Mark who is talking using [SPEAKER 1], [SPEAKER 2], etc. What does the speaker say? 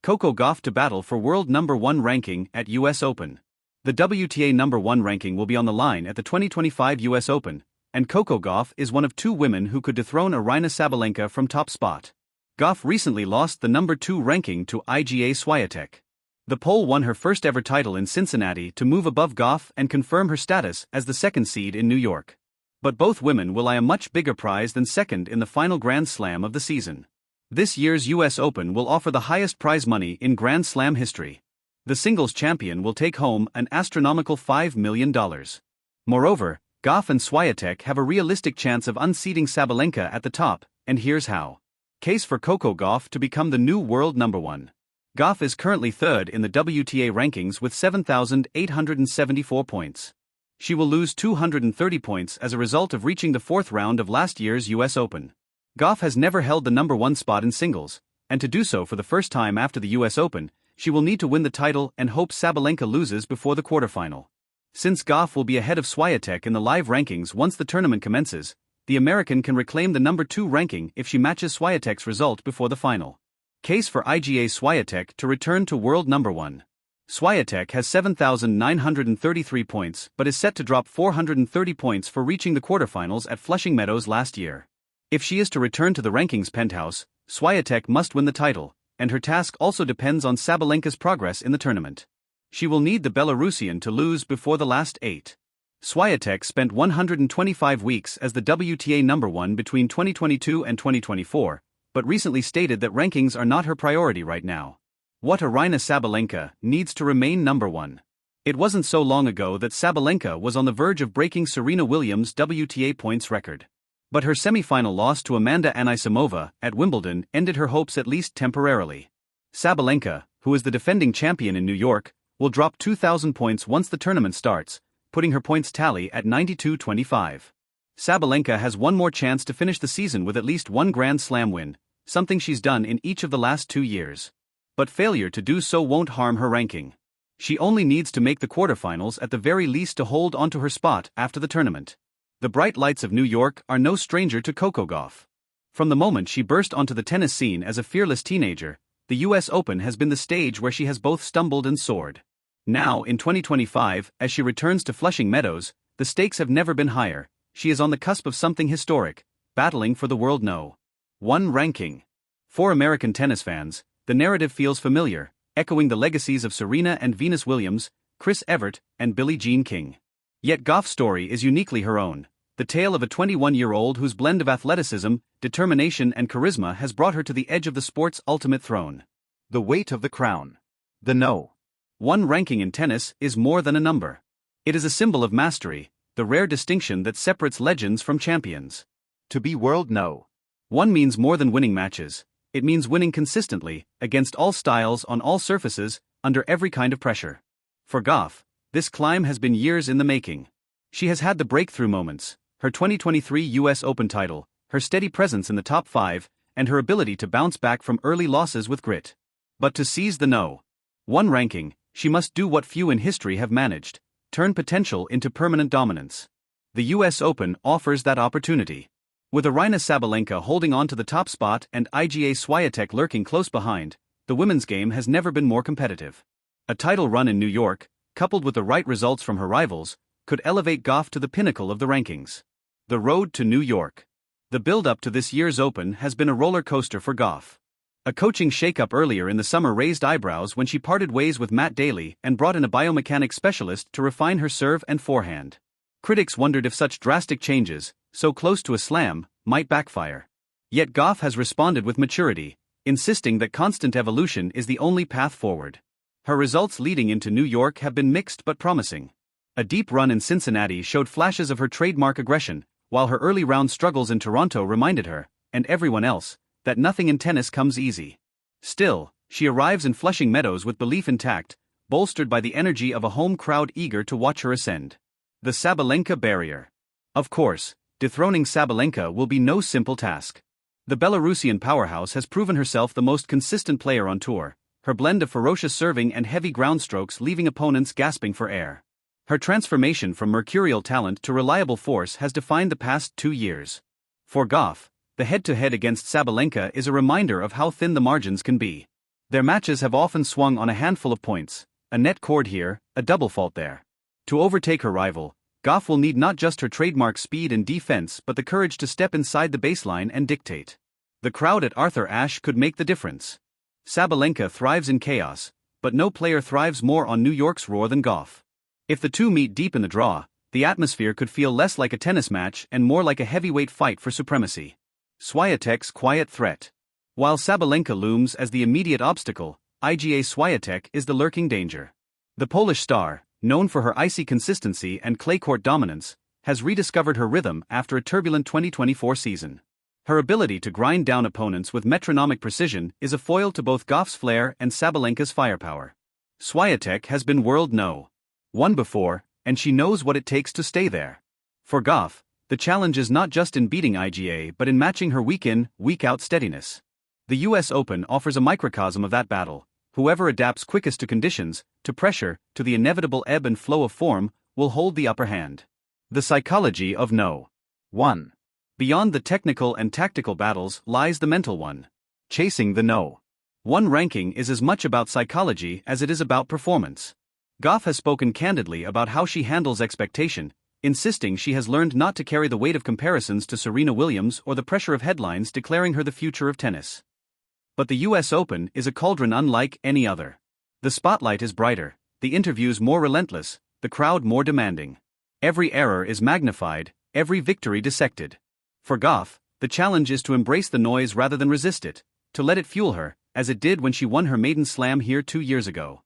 [SPEAKER 1] Coco Gauff to battle for world number 1 ranking at US Open. The WTA number 1 ranking will be on the line at the 2025 US Open, and Coco Gauff is one of 2 women who could dethrone Aryna Sabalenka from top spot. Gauff recently lost the number 2 ranking to Iga Swiatek. The Pole won her first ever title in Cincinnati to move above Gauff and confirm her status as the second seed in New York. But both women will eye a much bigger prize than second in the final Grand Slam of the season. This year's US Open will offer the highest prize money in Grand Slam history. The singles champion will take home an astronomical $5 million. Moreover, Gauff and Swiatek have a realistic chance of unseating Sabalenka at the top, and here's how. Case for Coco Gauff to become the new world number 1. Gauff is currently third in the WTA rankings with 7,874 points. She will lose 230 points as a result of reaching the 4th round of last year's US Open. Gauff has never held the number 1 spot in singles, and to do so for the first time after the US Open, she will need to win the title and hope Sabalenka loses before the quarterfinal. Since Gauff will be ahead of Swiatek in the live rankings once the tournament commences, the American can reclaim the number 2 ranking if she matches Swiatek's result before the final. Case for Iga Swiatek to return to world number 1. Swiatek has 7,933 points but is set to drop 430 points for reaching the quarterfinals at Flushing Meadows last year. If she is to return to the rankings penthouse, Swiatek must win the title, and her task also depends on Sabalenka's progress in the tournament. She will need the Belarusian to lose before the last 8. Swiatek spent 125 weeks as the WTA number 1 between 2022 and 2024, but recently stated that rankings are not her priority right now. What Aryna Sabalenka needs to remain number 1. It wasn't so long ago that Sabalenka was on the verge of breaking Serena Williams' WTA points record. But her semi-final loss to Amanda Anisimova at Wimbledon ended her hopes at least temporarily. Sabalenka, who is the defending champion in New York, will drop 2,000 points once the tournament starts, putting her points tally at 92-25. Sabalenka has one more chance to finish the season with at least 1 Grand Slam win, something she's done in each of the last 2 years. But failure to do so won't harm her ranking. She only needs to make the quarterfinals at the very least to hold onto her spot after the tournament. The bright lights of New York are no stranger to Coco Gauff. From the moment she burst onto the tennis scene as a fearless teenager, the US Open has been the stage where she has both stumbled and soared. Now, in 2025, as she returns to Flushing Meadows, the stakes have never been higher. She is on the cusp of something historic, battling for the world No. 1 ranking. For American tennis fans, the narrative feels familiar, echoing the legacies of Serena and Venus Williams, Chris Evert, and Billie Jean King. Yet Gauff's story is uniquely her own, the tale of a 21-year-old whose blend of athleticism, determination and charisma has brought her to the edge of the sport's ultimate throne. The weight of the crown. The No. 1 ranking in tennis is more than a number. It is a symbol of mastery, the rare distinction that separates legends from champions. To be world No. 1 means more than winning matches. It means winning consistently, against all styles on all surfaces, under every kind of pressure. For Gauff, this climb has been years in the making. She has had the breakthrough moments, her 2023 US Open title, her steady presence in the top 5, and her ability to bounce back from early losses with grit. But to seize the No. 1 ranking, she must do what few in history have managed: turn potential into permanent dominance. The US Open offers that opportunity. With Aryna Sabalenka holding on to the top spot and Iga Swiatek lurking close behind, the women's game has never been more competitive. A title run in New York, coupled with the right results from her rivals, could elevate Gauff to the pinnacle of the rankings. The road to New York. The build-up to this year's Open has been a roller coaster for Gauff. A coaching shakeup earlier in the summer raised eyebrows when she parted ways with Matt Daly and brought in a biomechanics specialist to refine her serve and forehand. Critics wondered if such drastic changes, so close to a slam, might backfire. Yet Gauff has responded with maturity, insisting that constant evolution is the only path forward. Her results leading into New York have been mixed but promising. A deep run in Cincinnati showed flashes of her trademark aggression, while her early round struggles in Toronto reminded her, and everyone else, that nothing in tennis comes easy. Still, she arrives in Flushing Meadows with belief intact, bolstered by the energy of a home crowd eager to watch her ascend. The Sabalenka barrier. Of course, dethroning Sabalenka will be no simple task. The Belarusian powerhouse has proven herself the most consistent player on tour, her blend of ferocious serving and heavy ground strokes leaving opponents gasping for air. Her transformation from mercurial talent to reliable force has defined the past 2 years. For Gauff, the head-to-head against Sabalenka is a reminder of how thin the margins can be. Their matches have often swung on a handful of points, a net cord here, a double fault there. To overtake her rival, Gauff will need not just her trademark speed and defense but the courage to step inside the baseline and dictate. The crowd at Arthur Ashe could make the difference. Sabalenka thrives in chaos, but no player thrives more on New York's roar than Gauff. If the two meet deep in the draw, the atmosphere could feel less like a tennis match and more like a heavyweight fight for supremacy. Swiatek's quiet threat. While Sabalenka looms as the immediate obstacle, Iga Swiatek is the lurking danger. The Polish star, known for her icy consistency and clay court dominance, has rediscovered her rhythm after a turbulent 2024 season. Her ability to grind down opponents with metronomic precision is a foil to both Gauff's flair and Sabalenka's firepower. Swiatek has been world no. 1 before, and she knows what it takes to stay there. For Gauff, the challenge is not just in beating Iga but in matching her week-in, week-out steadiness. The US Open offers a microcosm of that battle. Whoever adapts quickest to conditions, to pressure, to the inevitable ebb and flow of form, will hold the upper hand. The psychology of no. 1. Beyond the technical and tactical battles lies the mental one. Chasing the no. 1 ranking is as much about psychology as it is about performance. Gauff has spoken candidly about how she handles expectation, insisting she has learned not to carry the weight of comparisons to Serena Williams or the pressure of headlines declaring her the future of tennis. But the US Open is a cauldron unlike any other. The spotlight is brighter, the interviews more relentless, the crowd more demanding. Every error is magnified, every victory dissected. For Gauff, the challenge is to embrace the noise rather than resist it, to let it fuel her, as it did when she won her maiden slam here 2 years ago.